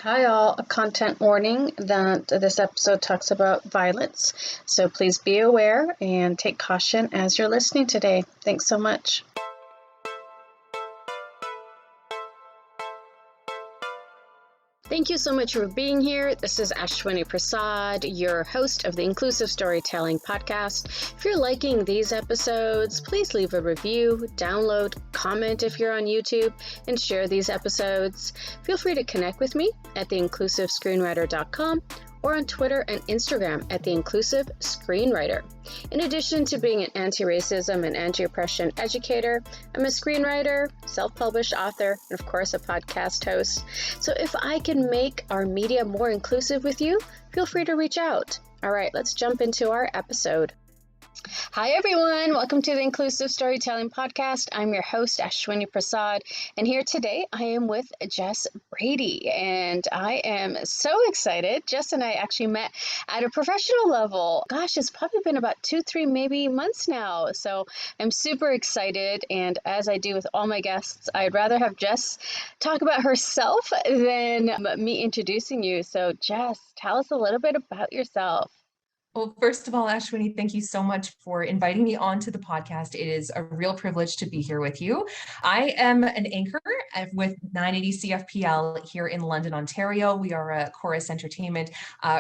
Hi, all. A content warning that this episode talks about violence. So please be aware and take caution as you're listening today. Thanks so much. Thank you so much for being here. This is Ashwini Prasad, your host of the Inclusive Storytelling Podcast. If you're liking these episodes, please leave a review, download, comment if you're on YouTube, and share these episodes. Feel free to connect with me at theinclusivescreenwriter.com or on Twitter and Instagram at The Inclusive Screenwriter. In addition to being an anti-racism and anti-oppression educator, I'm a screenwriter, self-published author, and of course a podcast host. So if I can make our media more inclusive with you, feel free to reach out. All right, let's jump into our episode. Hi, everyone. Welcome to the Inclusive Storytelling Podcast. I'm your host, Ashwini Prasad, and here today I am with Jess Brady, and I am so excited. Jess and I actually met at a professional level. Gosh, it's probably been about 2-3 maybe months now, so I'm super excited, and as I do with all my guests, I'd rather have Jess talk about herself than me introducing you. So Jess, tell us a little bit about yourself. Well, first of all, Ashwini, thank you so much for inviting me onto the podcast. It is a real privilege to be here with you. I am an anchor with 980 CFPL here in London, Ontario. We are a Corus entertainment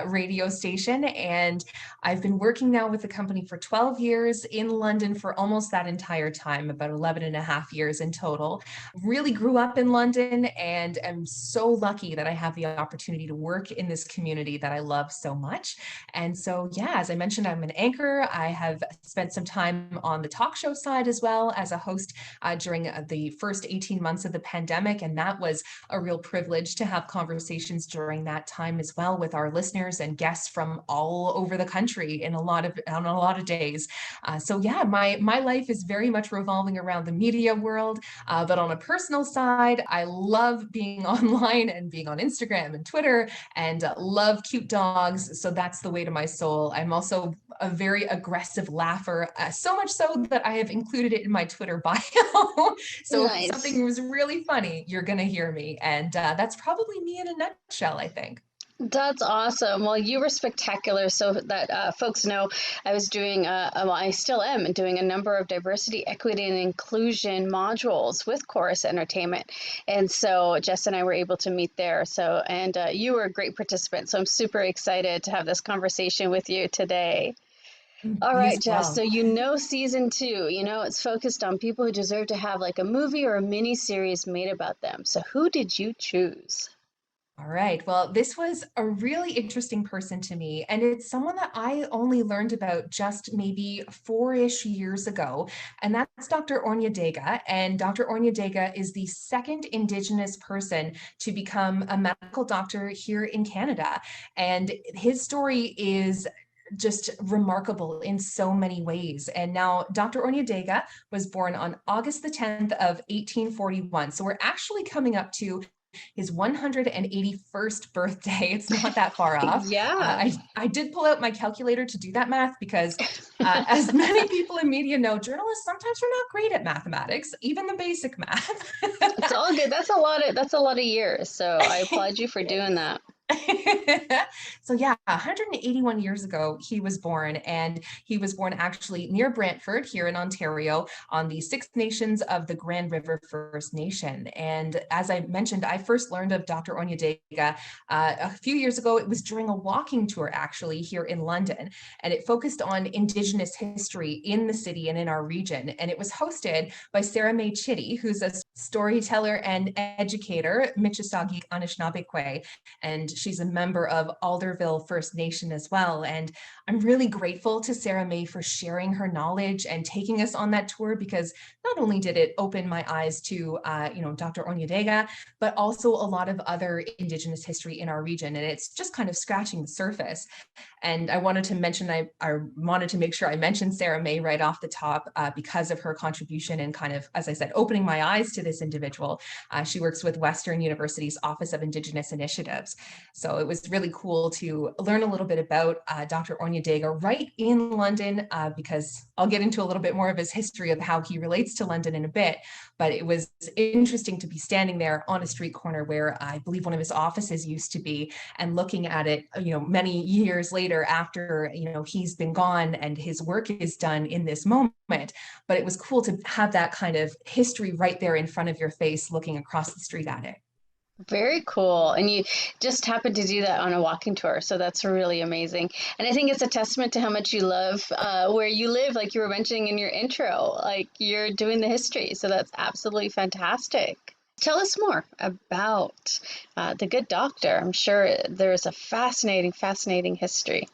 radio station, and I've been working now with the company for 12 years in London for almost that entire time, about 11 and a half years in total. Really grew up in London and am so lucky that I have the opportunity to work in this community that I love so much. And so, yeah, as I mentioned, I'm an anchor. I have spent some time on the talk show side as well as a host during the first 18 months of the pandemic. And that was a real privilege to have conversations during that time as well with our listeners and guests from all over the country on a lot of days. So yeah, my life is very much revolving around the media world. But on a personal side, I love being online and being on Instagram and Twitter and love cute dogs. So that's the way to my soul. I'm also a very aggressive laugher, so much so that I have included it in my Twitter bio. So Nice. if something was really funny, you're going to hear me. And that's probably me in a nutshell, I think. That's awesome. Well, you were spectacular. So that folks know, I was doing, well, I still am doing a number of diversity, equity, and inclusion modules with Corus Entertainment. And so Jess and I were able to meet there. So, and you were a great participant. So I'm super excited to have this conversation with you today. All Me right, as Jess. So well. season 2, it's focused on people who deserve to have like a movie or a mini series made about them. So who did you choose? All right. Well, this was a really interesting person to me, and it's someone that I only learned about just maybe 4-ish years ago, and that's Dr. Oronhyatekha. And Dr. Oronhyatekha is the second Indigenous person to become a medical doctor here in Canada. And his story is just remarkable in so many ways. And now Dr. Oronhyatekha was born on August the 10th of 1841. So we're actually coming up to his 181st birthday. It's not that far off. Yeah. I did pull out my calculator to do that math because as many people in media know, journalists sometimes are not great at mathematics, even the basic math. It's all good. That's a lot of years. So I applaud you for doing that. So yeah, 181 years ago, he was born, and he was born actually near Brantford here in Ontario on the Six Nations of the Grand River First Nation. And as I mentioned, I first learned of Dr. Oronhyatekha a few years ago. It was during a walking tour actually here in London, and it focused on Indigenous history in the city and in our region. And it was hosted by Sarah Mae Chitty, who's a storyteller and educator, Michisagi Anishinaabekwe, and she's a member of Alderville First Nation as well. And I'm really grateful to Sarah Mae for sharing her knowledge and taking us on that tour, because not only did it open my eyes to, Dr. Oronhyatekha, but also a lot of other Indigenous history in our region. And it's just kind of scratching the surface. And I wanted to mention, I wanted to make sure I mentioned Sarah Mae right off the top because of her contribution and kind of, as I said, opening my eyes to this individual. She works with Western University's Office of Indigenous Initiatives. So it was really cool to learn a little bit about Dr. Oronhyatekha right in London, because I'll get into a little bit more of his history of how he relates to London in a bit. But it was interesting to be standing there on a street corner where I believe one of his offices used to be, and looking at it, many years later after, he's been gone and his work is done in this moment. But it was cool to have that kind of history right there in front of your face, looking across the street at it. Very cool. And you just happened to do that on a walking tour. So that's really amazing. And I think it's a testament to how much you love where you live, like you were mentioning in your intro, like you're doing the history. So that's absolutely fantastic. Tell us more about the Good Doctor. I'm sure there's a fascinating history.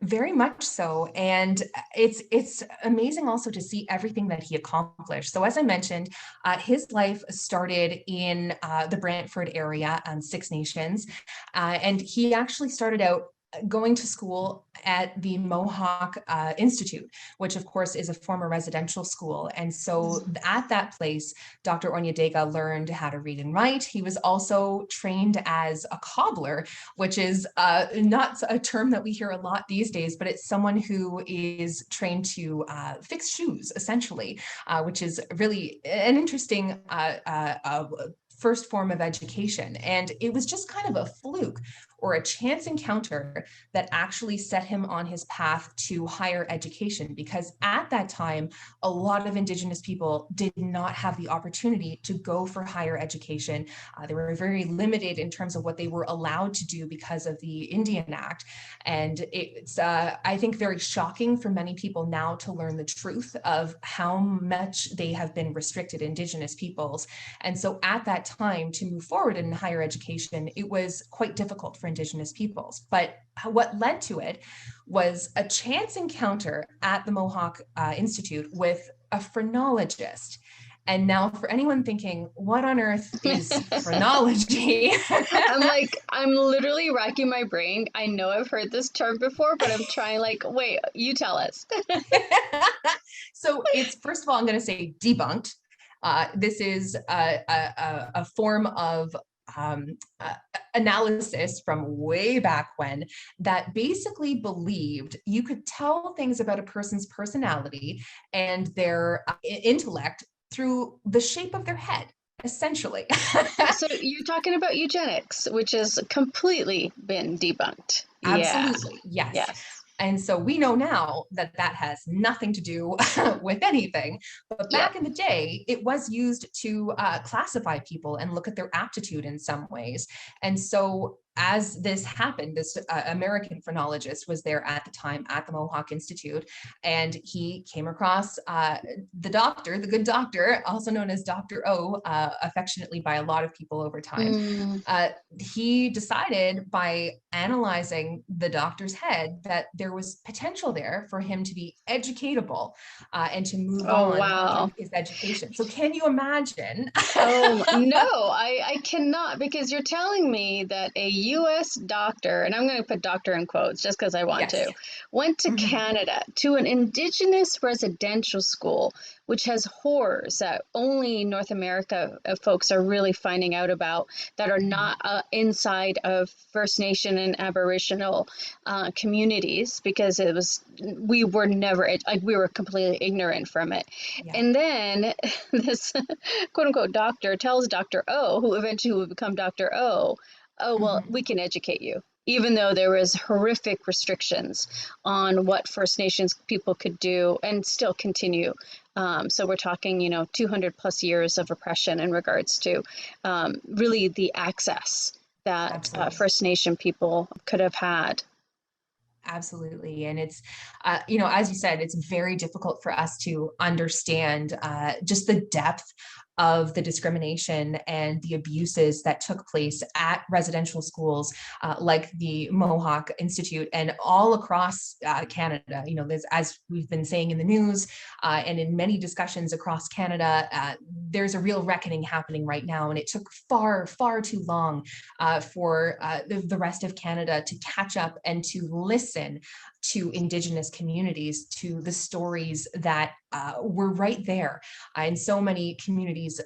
Very much so. And it's amazing also to see everything that he accomplished. So as I mentioned, his life started in the Brantford area and Six Nations. And he actually started out going to school at the Mohawk Institute, which of course is a former residential school. And so at that place, Dr. Oronhyatekha learned how to read and write. He was also trained as a cobbler, which is not a term that we hear a lot these days, but it's someone who is trained to fix shoes, essentially, which is really an interesting first form of education. And it was just kind of a fluke or a chance encounter that actually set him on his path to higher education, because at that time, a lot of Indigenous people did not have the opportunity to go for higher education. They were very limited in terms of what they were allowed to do because of the Indian Act. And it's, I think, very shocking for many people now to learn the truth of how much they have been restricted, Indigenous peoples. And so at that time, to move forward in higher education, it was quite difficult for Indigenous peoples. But what led to it was a chance encounter at the Mohawk Institute with a phrenologist. And now for anyone thinking, what on earth is phrenology? I'm literally racking my brain. I know I've heard this term before, but I'm trying wait, you tell us. So it's, first of all, I'm going to say debunked. This is a form of analysis from way back when that basically believed you could tell things about a person's personality and their intellect through the shape of their head, essentially. So you're talking about eugenics, which has completely been debunked. Absolutely, yes. Yes. And so we know now that that has nothing to do with anything. But back in the day, it was used to classify people and look at their aptitude in some ways. And so as this happened, this American phrenologist was there at the time at the Mohawk Institute, and he came across the doctor, the Good Doctor, also known as Dr. O, affectionately by a lot of people over time. He decided by analyzing the doctor's head that there was potential there for him to be educatable and to move on with his education. So can you imagine? Oh, no, I cannot, because you're telling me that a U.S. doctor, and I'm going to put doctor in quotes just because I want to, went to Canada to an Indigenous residential school, which has horrors that only North America folks are really finding out about, that are not inside of First Nation and Aboriginal communities, because we were never, we were completely ignorant from it. And then this quote unquote doctor tells Dr. O, who eventually would become Dr. O, well, we can educate you, even though there was horrific restrictions on what First Nations people could do and still continue. So we're talking, 200 plus years of oppression in regards to really the access that First Nation people could have had. Absolutely. And it's, as you said, it's very difficult for us to understand just the depth of the discrimination and the abuses that took place at residential schools like the Mohawk Institute and all across Canada. As we've been saying in the news and in many discussions across Canada, there's a real reckoning happening right now. And it took far, far too long for the rest of Canada to catch up and to listen to Indigenous communities, to the stories that were right there. In so many communities,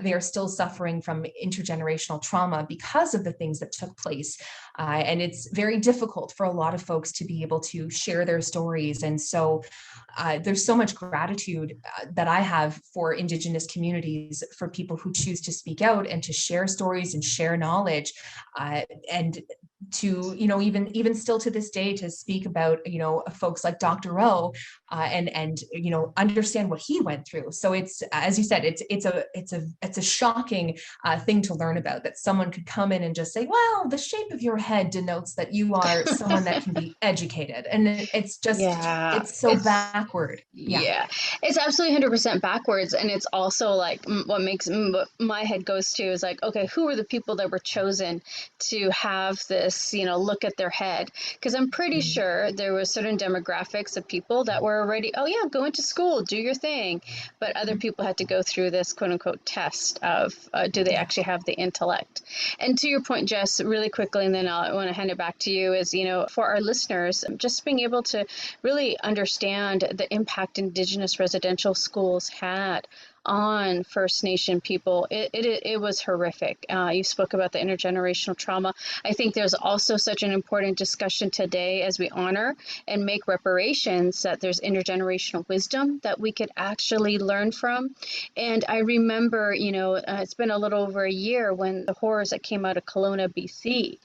they are still suffering from intergenerational trauma because of the things that took place. And it's very difficult for a lot of folks to be able to share their stories. And so there's so much gratitude that I have for Indigenous communities, for people who choose to speak out and to share stories and share knowledge, and to, even still to this day, to speak about, folks like Dr. O, and understand what he went through. So it's, as you said, it's a shocking thing to learn about, that someone could come in and just say, well, the shape of your head denotes that you are someone that can be educated. And it's just, it's so backward. Yeah, it's absolutely 100% backwards. And it's also like what makes what my head goes to is like, okay, who are the people that were chosen to have this, look at their head? Because I'm pretty sure there were certain demographics of people that were already, oh yeah, go into school, do your thing. But other people had to go through this quote unquote test of do they actually have the intellect? And to your point, Jess, really quickly, and then I want to hand it back to you, is, for our listeners, just being able to really understand the impact Indigenous residential schools had on First Nation people. It was horrific. You spoke about the intergenerational trauma. I think there's also such an important discussion today as we honor and make reparations, that there's intergenerational wisdom that we could actually learn from. And I remember, it's been a little over a year when the horrors that came out of Kelowna, BC,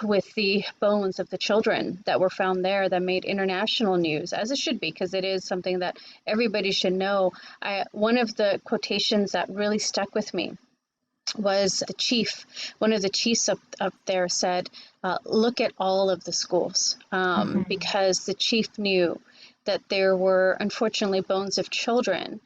with the bones of the children that were found there, that made international news, as it should be, because it is something that everybody should know. One of the quotations that really stuck with me was the chief. One of the chiefs up there said, look at all of the schools, because the chief knew that there were, unfortunately, bones of children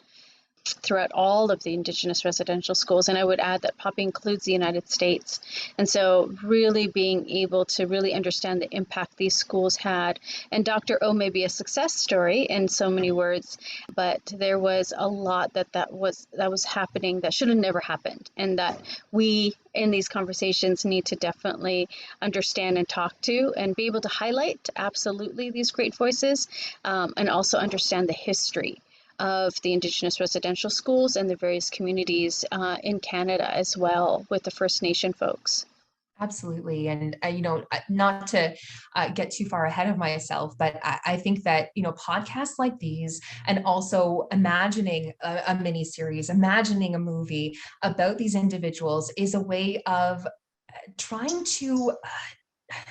throughout all of the Indigenous residential schools. And I would add that POPI includes the United States. And so really being able to really understand the impact these schools had. And Dr. O may be a success story in so many words, but there was a lot that was happening that should have never happened. And that we in these conversations need to definitely understand and talk to, and be able to highlight absolutely these great voices, and also understand the history of the Indigenous residential schools and the various communities in Canada as well, with the First Nation folks. Absolutely. And, not to get too far ahead of myself, but I think that, podcasts like these, and also imagining a mini series, imagining a movie about these individuals, is a way of trying to,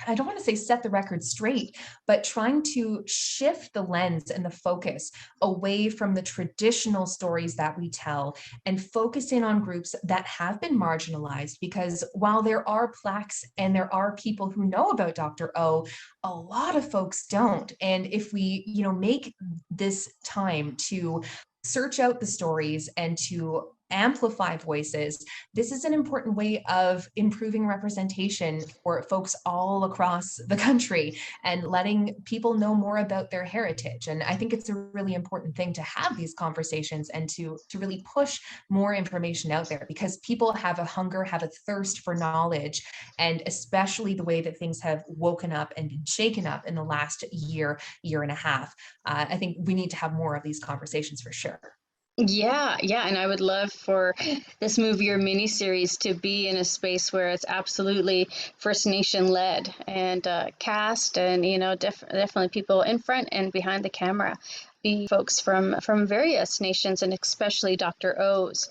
I don't want to say set the record straight, but trying to shift the lens and the focus away from the traditional stories that we tell, and focus in on groups that have been marginalized. Because while there are plaques and there are people who know about Dr. O, a lot of folks don't. And if we, make this time to search out the stories and to amplify voices, this is an important way of improving representation for folks all across the country, and letting people know more about their heritage. And I think it's a really important thing to have these conversations, and to really push more information out there, because people have a hunger, have a thirst for knowledge. And especially the way that things have woken up and been shaken up in the last year and a half. I think we need to have more of these conversations for sure. Yeah, and I would love for this movie or miniseries to be in a space where it's absolutely First Nation led, and cast, and definitely people in front and behind the camera be folks from various nations, and especially Dr. O's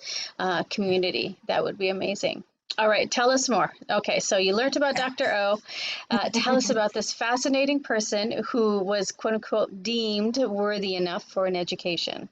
community. That would be amazing. All right, tell us more. Okay, so you learned about Dr. O. Tell us about this fascinating person who was, quote unquote, deemed worthy enough for an education.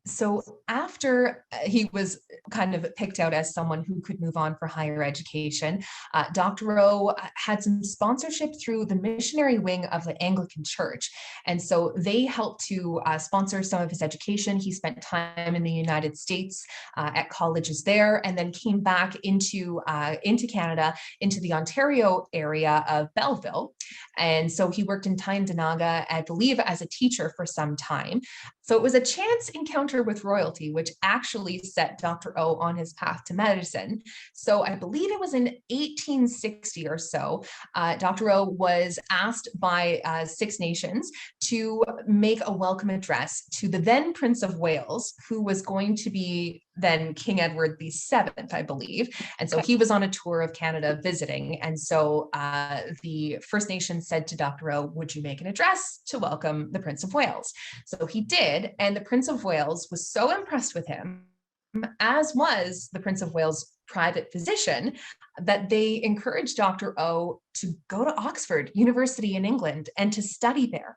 So after he was kind of picked out as someone who could move on for higher education, Dr. O had some sponsorship through the missionary wing of the Anglican Church. And so they helped to sponsor some of his education. He spent time in the United States at colleges there, and then came back into Canada, into the Ontario area of Belleville. And so he worked in Tyendinaga, I believe, as a teacher for some time. So it was a chance encounter with royalty, which actually set Dr. O on his path to medicine. So I believe it was in 1860 or so, Dr. O was asked by Six Nations to make a welcome address to the then Prince of Wales, who was going to be then King Edward VII, I believe. And so he was on a tour of Canada visiting. And so the First Nations said to Dr. O, would you make an address to welcome the Prince of Wales? So he did. And the Prince of Wales was so impressed with him, as was the Prince of Wales' private physician, that they encouraged Dr. O to go to Oxford University in England and to study there.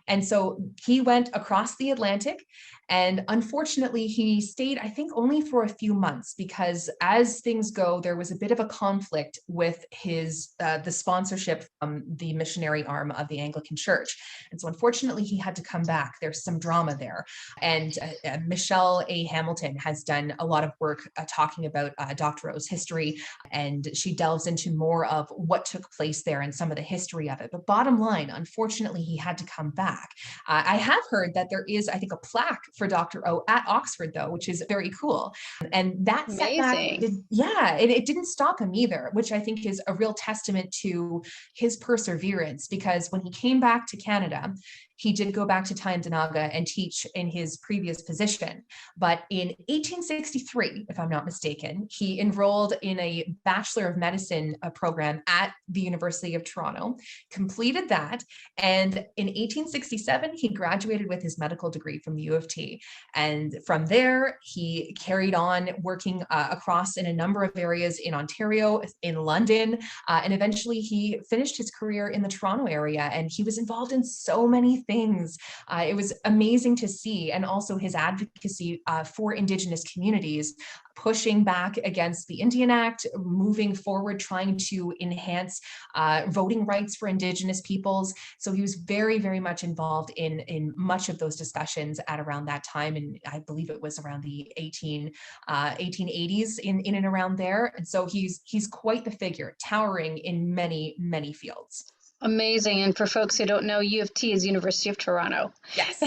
And so he went across the Atlantic, and unfortunately he stayed, I think, only for a few months, because as things go, there was a bit of a conflict with his the sponsorship from the missionary arm of the Anglican Church. And so unfortunately he had to come back. There's some drama there. And Michelle A. Hamilton has done a lot of work talking about Dr. O's history, and she delves into more of what took place there and some of the history of it. But bottom line, unfortunately, he had to come back. I have heard that there is, I think, a plaque for Dr. O at Oxford, though, which is very cool. And that setback, it didn't stop him either, which I think is a real testament to his perseverance, because when he came back to Canada, he did go back to Tyendinaga and teach in his previous position. But in 1863, if I'm not mistaken, he enrolled in a Bachelor of Medicine program at the University of Toronto, completed that, and in 1867, he graduated with his medical degree from the U of T. And from there, he carried on working across in a number of areas in Ontario, in London, and eventually he finished his career in the Toronto area, and he was involved in so many things. It was amazing to see, and also his advocacy for Indigenous communities, pushing back against the Indian Act, moving forward, trying to enhance voting rights for Indigenous peoples. So he was very, very much involved in much of those discussions at around that time. And I believe it was around the 1880s in and around there. And so he's quite the figure, towering in many, many fields. Amazing. And for folks who don't know, U of T is University of Toronto. Yes.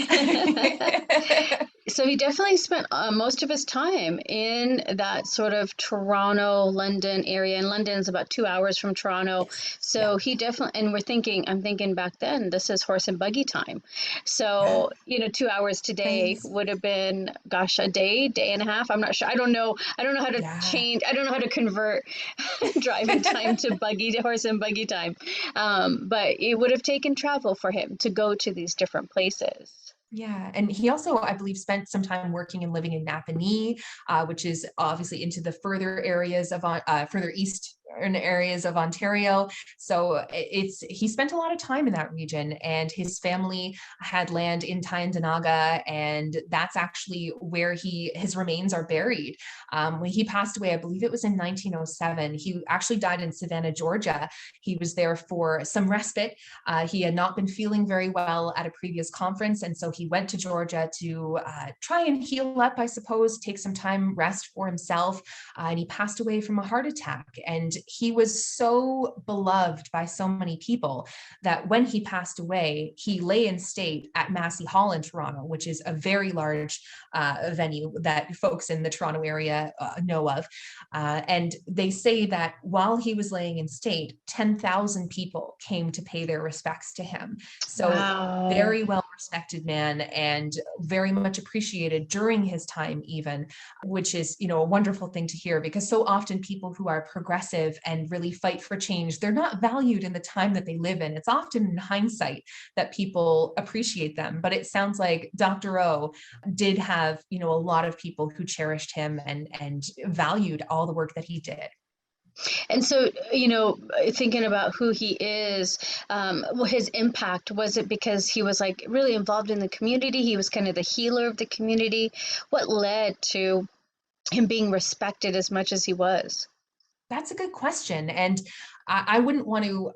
So he definitely spent most of his time in that sort of Toronto, London area. And London's about 2 hours from Toronto. Yes. So he definitely, and I'm thinking back then, this is horse and buggy time. So, 2 hours today would have been, gosh, a day and a half. I'm not sure. I don't know how to change. I don't know how to convert driving time to horse and buggy time. But it would have taken travel for him to go to these different places. Yeah, and he also, I believe, spent some time working and living in Napanee, which is obviously into the further east areas of Ontario. So he spent a lot of time in that region, and his family had land in Tyendinaga, and that's actually where his remains are buried. When he passed away, I believe it was in 1907. He actually died in Savannah, Georgia. He was there for some respite. He had not been feeling very well at a previous conference, and so he went to Georgia to try and heal up, I suppose, take some time, rest for himself, and he passed away from a heart attack. And he was so beloved by so many people that when he passed away, he lay in state at Massey Hall in Toronto, which is a very large venue that folks in the Toronto area know of. And they say that while he was laying in state, 10,000 people came to pay their respects to him. So very well respected man, and very much appreciated during his time even, which is, a wonderful thing to hear, because so often people who are progressive and really fight for change, they're not valued in the time that they live in. It's often in hindsight that people appreciate them. But it sounds like Dr. O did have, a lot of people who cherished him and valued all the work that he did. And so, thinking about who he is, his impact, was it because he was like really involved in the community? He was kind of the healer of the community. What led to him being respected as much as he was? That's a good question. And I wouldn't want to,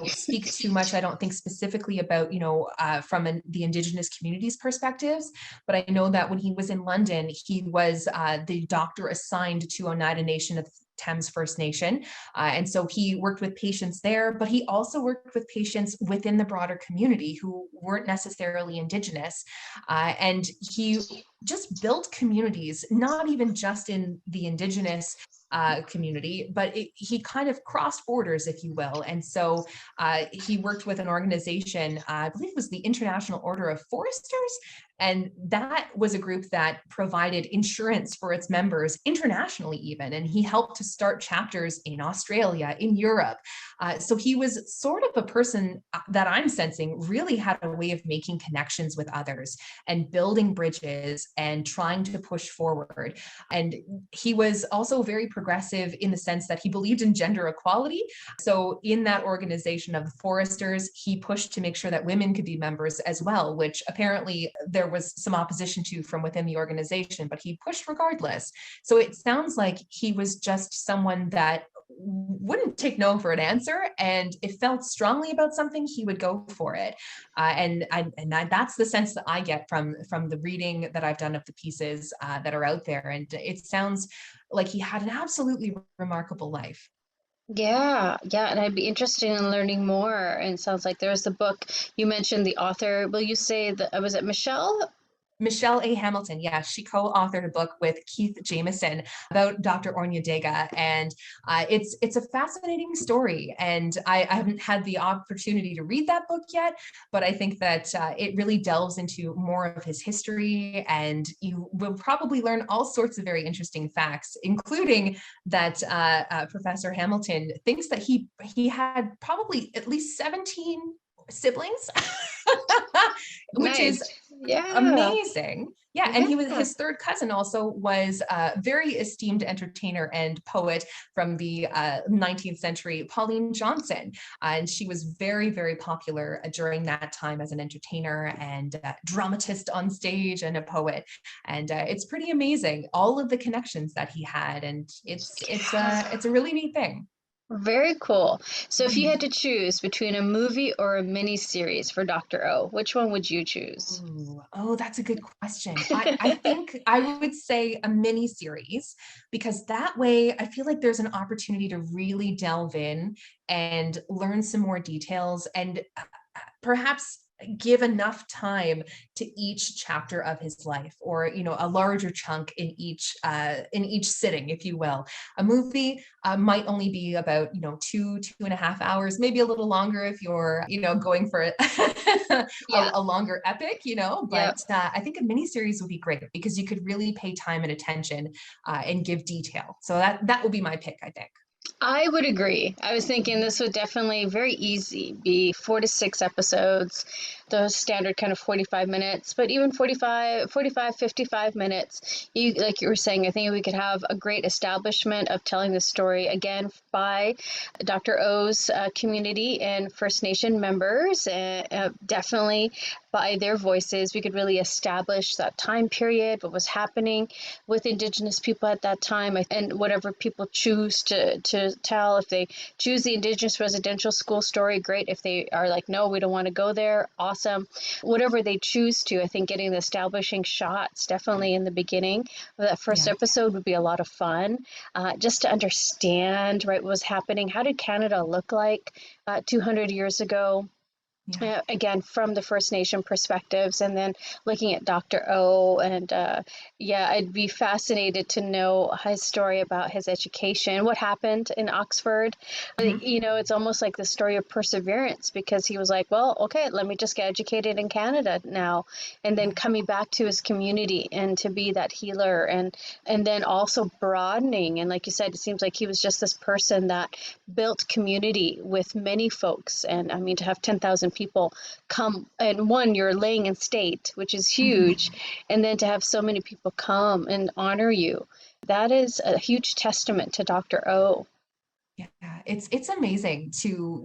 speak too much, I don't think, specifically about, from the Indigenous communities' perspectives. But I know that when he was in London, he was the doctor assigned to Oneida Nation Thames First Nation. And so he worked with patients there, but he also worked with patients within the broader community who weren't necessarily Indigenous. And he just built communities, not even just in the Indigenous community, but he kind of crossed borders, if you will. And so he worked with an organization, I believe it was the International Order of Foresters. And that was a group that provided insurance for its members internationally, even. And he helped to start chapters in Australia, in Europe. So he was sort of a person that I'm sensing really had a way of making connections with others and building bridges and trying to push forward. And he was also very progressive in the sense that he believed in gender equality. So in that organization of the foresters, he pushed to make sure that women could be members as well, which apparently there was some opposition to from within the organization, but he pushed regardless. So it sounds like he was just someone that wouldn't take no for an answer, and if felt strongly about something, he would go for it. That's the sense that I get from the reading that I've done of the pieces that are out there, and it sounds like he had an absolutely remarkable life. Yeah, yeah, and I'd be interested in learning more. And it sounds like there's the book you mentioned. The author, will you say that was it Michelle? Michelle A. Hamilton, yeah, she co-authored a book with Keith Jamieson about Dr. Oronhyatekha, and it's a fascinating story. And I haven't had the opportunity to read that book yet, but I think that it really delves into more of his history, and you will probably learn all sorts of very interesting facts, including that Professor Hamilton thinks that he had probably at least 17 siblings, which Nice. is Yeah. amazing. Yeah, and Yeah. his third cousin also was a very esteemed entertainer and poet from the 19th century, Pauline Johnson. And she was very, very popular during that time as an entertainer and dramatist on stage and a poet. And it's pretty amazing, all of the connections that he had. And it's a really neat thing. Very cool. So if you had to choose between a movie or a mini series for Dr. O, which one would you choose? Ooh, oh, that's a good question. I think I would say a mini series, because that way I feel like there's an opportunity to really delve in and learn some more details, and perhaps give enough time to each chapter of his life, or a larger chunk in each sitting, if you will. A movie might only be about 2.5 hours, maybe a little longer if you're going for Yeah. a longer epic, Yep. but I think a mini series would be great because you could really pay time and attention and give detail. So that would be my pick, I think. I would agree. I was thinking this would definitely very easy be 4 to 6 episodes, those standard kind of 45 minutes, but even 55 minutes. Like you were saying, I think we could have a great establishment of telling the story again by Dr. O's community and First Nation members, definitely by their voices. We could really establish that time period, what was happening with Indigenous people at that time, and whatever people choose to tell. If they choose the Indigenous Residential School story, great. If they are like, no, we don't want to go there, awesome. Whatever they choose to, I think getting the establishing shots definitely in the beginning of that first Yeah. episode would be a lot of fun, just to understand, right, what was happening. How did Canada look like 200 years ago? Yeah. Again, from the First Nation perspectives, and then looking at Dr. O. And yeah, I'd be fascinated to know his story about his education, what happened in Oxford. Mhm. It's almost like the story of perseverance, because he was like, well, okay, let me just get educated in Canada now, and then coming back to his community and to be that healer, and then also broadening. And like you said, it seems like he was just this person that built community with many folks. And I mean, to have 10,000 people come, and one, you're laying in state, which is huge, and then to have so many people come and honor you, that is a huge testament to Dr. O. Yeah, it's amazing to,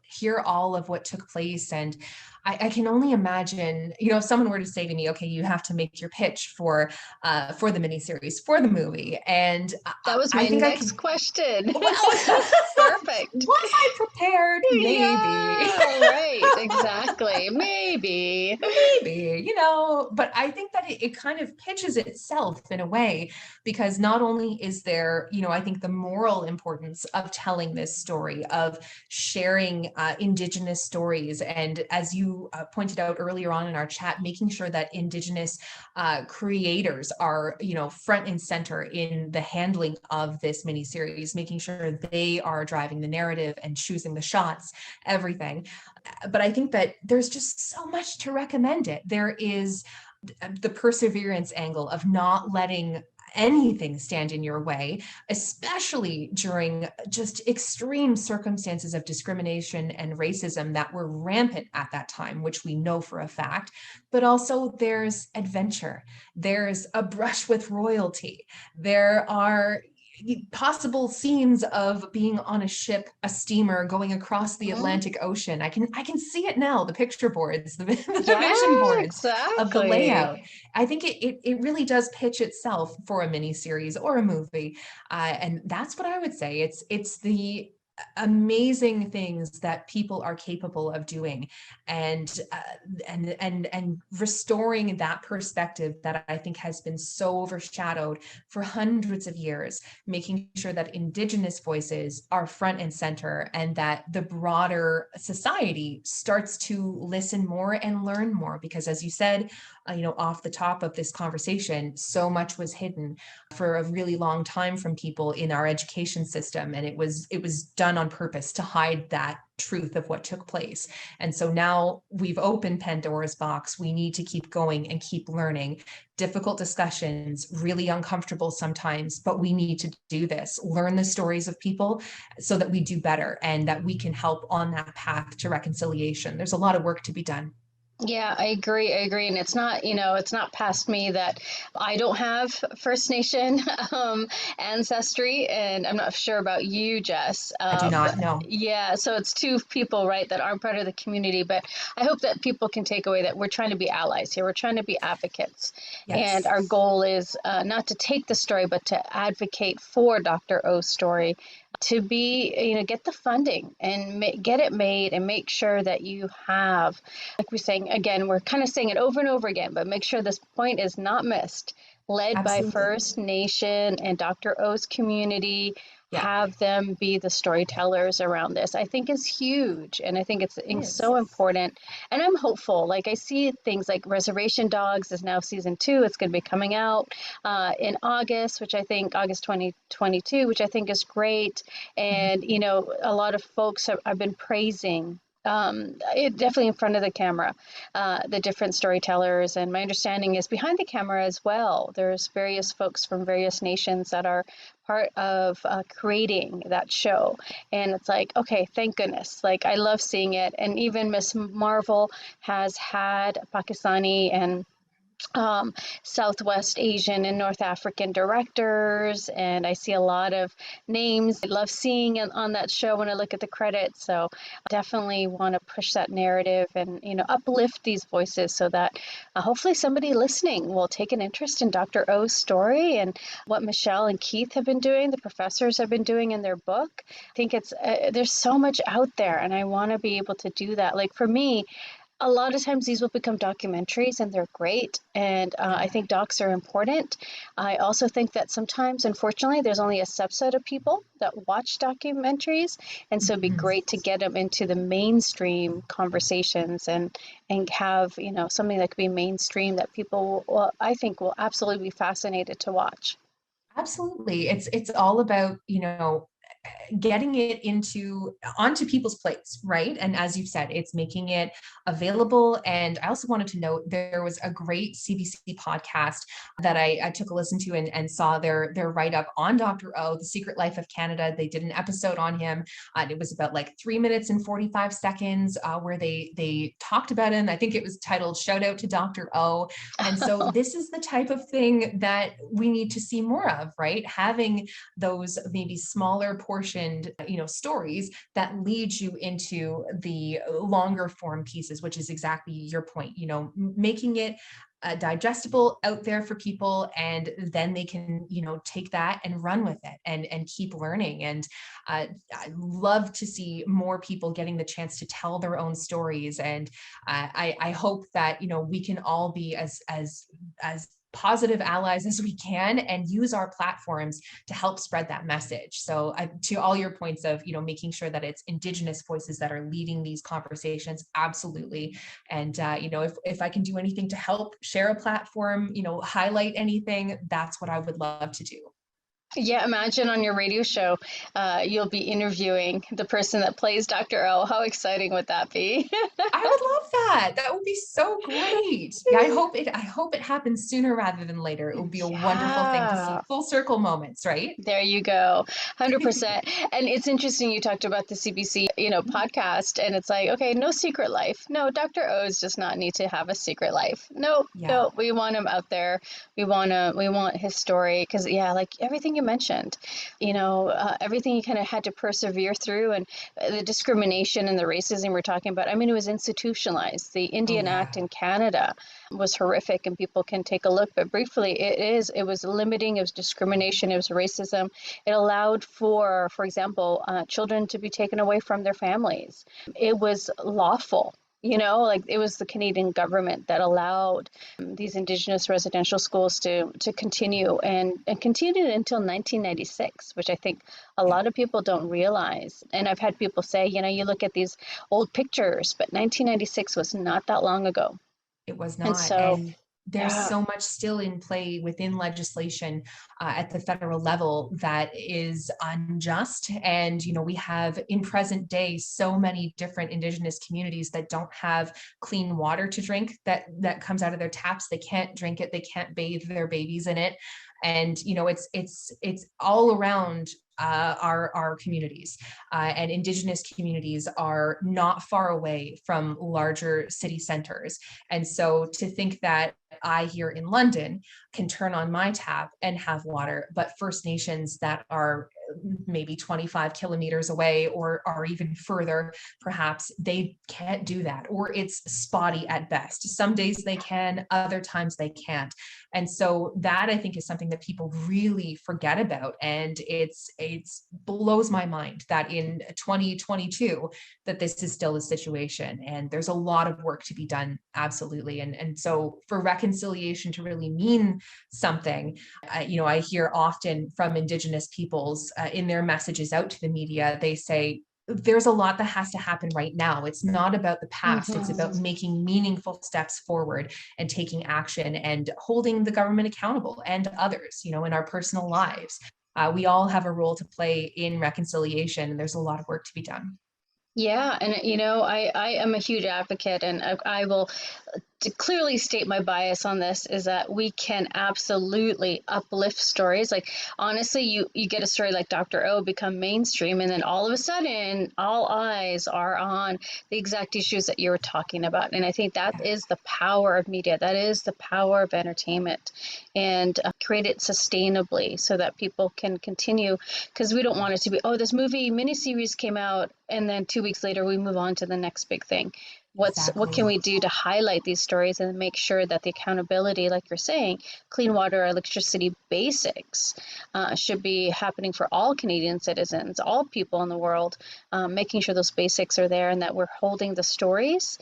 hear all of what took place. And I can only imagine, if someone were to say to me, okay, you have to make your pitch for the miniseries, for the movie. And That was I my think I next could, question. well, Perfect. was I prepared? Yeah. Maybe. right, exactly. Maybe. Maybe, but I think that it kind of pitches itself in a way, because not only is there, I think the moral importance of telling this story, of sharing Indigenous stories. And as you pointed out earlier on in our chat, making sure that Indigenous creators are, front and center in the handling of this miniseries, making sure they are driving the narrative and choosing the shots, everything. But I think that there's just so much to recommend it. There is the perseverance angle of not letting anything stand in your way, especially during just extreme circumstances of discrimination and racism that were rampant at that time, which we know for a fact. But also there's adventure. There's a brush with royalty. There are possible scenes of being on a ship, a steamer going across the Atlantic Ocean. I can see it now, the picture boards, the vision boards of the layout. I think it really does pitch itself for a mini series or a movie. And that's what I would say. It's the amazing things that people are capable of doing, and restoring that perspective that I think has been so overshadowed for hundreds of years, making sure that Indigenous voices are front and center, and that the broader society starts to listen more and learn more. Because as you said, off the top of this conversation, so much was hidden for a really long time from people in our education system, and it was done on purpose to hide that truth of what took place. And so now we've opened Pandora's box. We need to keep going and keep learning. Difficult discussions, really uncomfortable sometimes, but we need to do this, learn the stories of people so that we do better and that we can help on that path to reconciliation. There's a lot of work to be done. Yeah, I agree. And it's not, it's not past me that I don't have First Nation ancestry, and I'm not sure about you, Jess. I do not know. Yeah, so it's two people, right, that aren't part of the community, but I hope that people can take away that we're trying to be allies here. We're trying to be advocates. Yes. And our goal is not to take the story, but to advocate for Dr. O's story, to be, get the funding and get it made, and make sure that you have, like we're saying, again, we're kind of saying it over and over again, but make sure this point is not missed, led by First Nation and Dr. O's community. Yeah. Have them be the storytellers around this, I think is huge. And I think it's so important. And I'm hopeful. Like I see things like Reservation Dogs is now season 2. It's going to be coming out in August, which I think August 2022, which I think is great. And, a lot of folks have been praising it definitely in front of the camera, the different storytellers. And my understanding is behind the camera as well. There's various folks from various nations that are part of creating that show. And it's like, okay, thank goodness. Like, I love seeing it. And even Miss Marvel has had Pakistani and Southwest Asian and North African directors, and I see a lot of names I love seeing on that show when I look at the credits. So I definitely want to push that narrative and uplift these voices so that hopefully somebody listening will take an interest in Dr. O's story and what Michelle and Keith have been doing, the professors have been doing in their book. I think it's there's so much out there, and I want to be able to do that. Like for me, a lot of times these will become documentaries, and they're great. And I think docs are important. I also think that sometimes, unfortunately, there's only a subset of people that watch documentaries. And so it'd be great to get them into the mainstream conversations and have, something that could be mainstream that people, I think, will absolutely be fascinated to watch. Absolutely. It's all about, getting it onto people's plates, right? And as you've said, it's making it available. And I also wanted to note there was a great CBC podcast that I took a listen to and saw their write-up on Dr. O, The Secret Life of Canada. They did an episode on him. It was about like 3 minutes and 45 seconds where they talked about him. I think it was titled Shout Out to Dr. O. And so this is the type of thing that we need to see more of, right? Having those maybe smaller apportioned, stories that lead you into the longer form pieces, which is exactly your point, making it digestible out there for people, and then they can take that and run with it and keep learning. And I love to see more people getting the chance to tell their own stories. And I hope that we can all be as positive allies as we can and use our platforms to help spread that message. So to all your points of making sure that it's Indigenous voices that are leading these conversations, absolutely. And if I can do anything to help share a platform, highlight anything, that's what I would love to do. Yeah, imagine on your radio show, you'll be interviewing the person that plays Dr. O. How exciting would that be? I would love that. That would be so great. Yeah, I hope it happens sooner rather than later. It would be a wonderful thing to see Yeah. full circle moments, right? There you go. 100%. And it's interesting you talked about the CBC, podcast, and it's like, okay, no secret life. No, Dr. O's does not need to have a secret life. No, Yeah. no, we want him out there. We want his story because yeah, like everything you mentioned, everything he kind of had to persevere through, and the discrimination and the racism we're talking about. I mean, it was institutionalized. The Oh Indian yeah. Act in Canada was horrific, and people can take a look, but briefly it was limiting, it was discrimination, it was racism. It allowed for example, children to be taken away from their families. It was lawful, like it was the Canadian government that allowed these Indigenous residential schools to continue and continued until 1996, which I think a Yeah. lot of people don't realize. And I've had people say, you look at these old pictures, but 1996 was not that long ago. It was And not. so, And there's yeah. so much still in play within legislation at the federal level that is unjust. And, we have in present day so many different Indigenous communities that don't have clean water to drink that comes out of their taps. They can't drink it. They can't bathe their babies in it. And, it's all around our communities, and Indigenous communities are not far away from larger city centers. And so to think that I here in London can turn on my tap and have water, but First Nations that are maybe 25 kilometers away or even further, perhaps they can't do that, or it's spotty at best. Some days they can, other times they can't. And so that I think is something that people really forget about. And it's blows my mind that in 2022 that this is still a situation, and there's a lot of work to be done. Absolutely. And so for reconciliation to really mean something, I hear often from Indigenous peoples in their messages out to the media, they say, there's a lot that has to happen right now. It's not about the past. It's about Mhm. making meaningful steps forward and taking action and holding the government accountable and others, in our personal lives. We all have a role to play in reconciliation, and there's a lot of work to be done. Yeah, and I am a huge advocate, and I will to clearly state my bias on this is that we can absolutely uplift stories. Like honestly, you get a story like Dr. O become mainstream, and then all of a sudden all eyes are on the exact issues that you were talking about. And I think that Yeah, is the power of media. That is the power of entertainment, and create it sustainably so that people can continue, because we don't want it to be, oh, this movie miniseries came out and then 2 weeks later we move on to the next big thing. What can exactly. we do to highlight these stories and make sure that the accountability, like you're saying, clean water, electricity basics should be happening for all Canadian citizens, all people in the world, making sure those basics are there, and that we're holding the stories,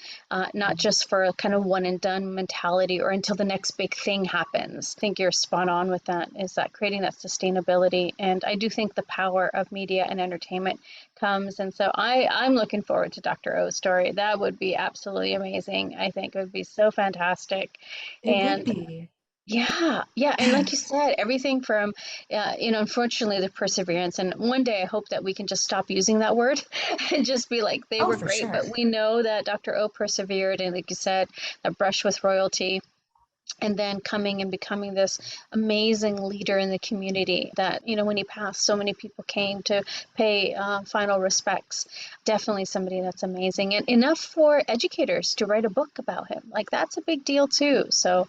not just for a kind of one and done mentality or until the next big thing happens. I think you're spot on with that, is that creating that sustainability. And I do think the power of media and entertainment comes. And so I'm looking forward to Dr. O's story. That would be absolutely amazing. I think it would be so fantastic. It would And be. yeah, yeah. And like you said, everything from, unfortunately, the perseverance. And one day I hope that we can just stop using that word and just be like, they Oh, were for great. sure. But we know that Dr. O persevered. And like you said, that brush with royalty. and then coming and becoming this amazing leader in the community that, when he passed, so many people came to pay final respects. Definitely somebody that's amazing, and enough for educators to write a book about him. Like, that's a big deal too. So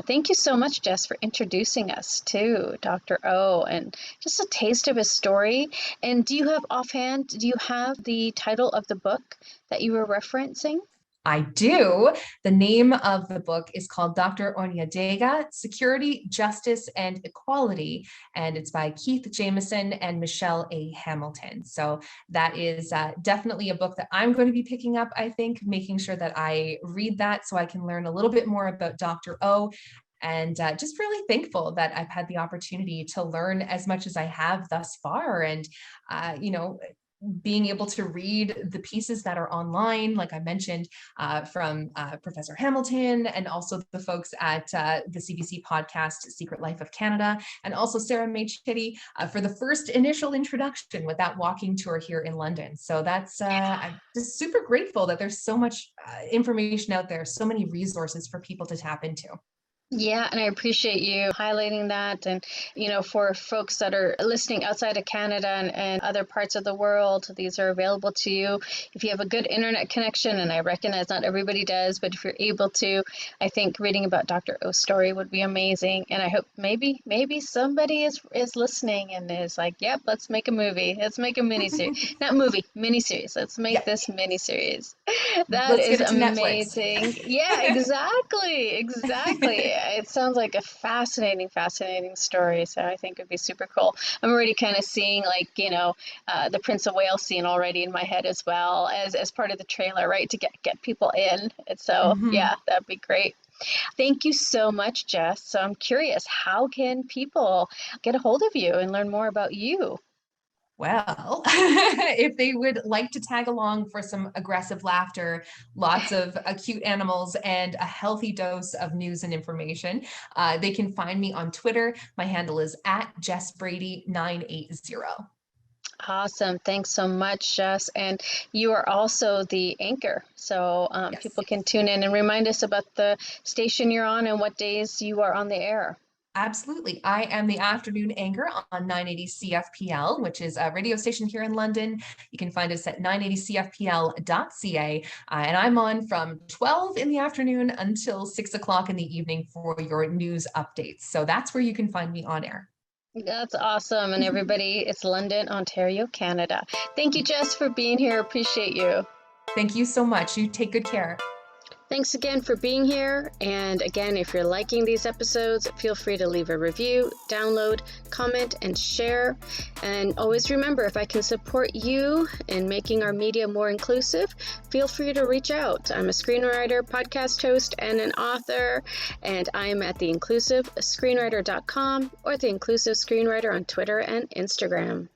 thank you so much, Jess, for introducing us to Dr. O and just a taste of his story. And do you have the title of the book that you were referencing? I do. The name of the book is called Dr. Oronhyatekha, Security, Justice, and Equality, and it's by Keith Jamieson and Michelle A. Hamilton. So that is definitely a book that I'm going to be picking up, I think, making sure that I read that so I can learn a little bit more about Dr. O. And just really thankful that I've had the opportunity to learn as much as I have thus far. And, being able to read the pieces that are online, like I mentioned, from Professor Hamilton, and also the folks at the CBC podcast, Secret Life of Canada, and also Sarah Machedi for the first initial introduction with that walking tour here in London. So that's, I'm just super grateful that there's so much information out there, so many resources for people to tap into. Yeah, and I appreciate you highlighting that. And, for folks that are listening outside of Canada and other parts of the world, these are available to you if you have a good internet connection. And I recognize not everybody does, but if you're able to, I think reading about Dr. O's story would be amazing. And I hope maybe somebody is listening and is like, yep, let's make a movie. Let's make a miniseries. Not movie, miniseries. Let's make this miniseries. That Let's is get it to Netflix. amazing. Yeah, exactly. It sounds like a fascinating story. So I think it'd be super cool. I'm already kind of seeing the Prince of Wales scene already in my head as well as part of the trailer, right? To get people in. And so yeah, that'd be great. Thank you so much, Jess. So I'm curious, how can people get a hold of you and learn more about you? Well, if they would like to tag along for some aggressive laughter, lots of cute animals, and a healthy dose of news and information, they can find me on Twitter. My handle is @JessBrady980. Awesome. Thanks so much, Jess. And you are also the anchor. So Yes. people can tune in and remind us about the station you're on and what days you are on the air. Absolutely. I am the afternoon anchor on 980 CFPL, which is a radio station here in London. You can find us at 980cfpl.ca. And I'm on from 12 in the afternoon until 6 o'clock in the evening for your news updates. So that's where you can find me on air. That's awesome. And everybody, it's London, Ontario, Canada. Thank you, Jess, for being here. Appreciate you. Thank you so much. You take good care. Thanks again for being here. And again, if you're liking these episodes, feel free to leave a review, download, comment, and share. And always remember, if I can support you in making our media more inclusive, feel free to reach out. I'm a screenwriter, podcast host, and an author, and I'm at theinclusivescreenwriter.com or The Inclusive Screenwriter on Twitter and Instagram.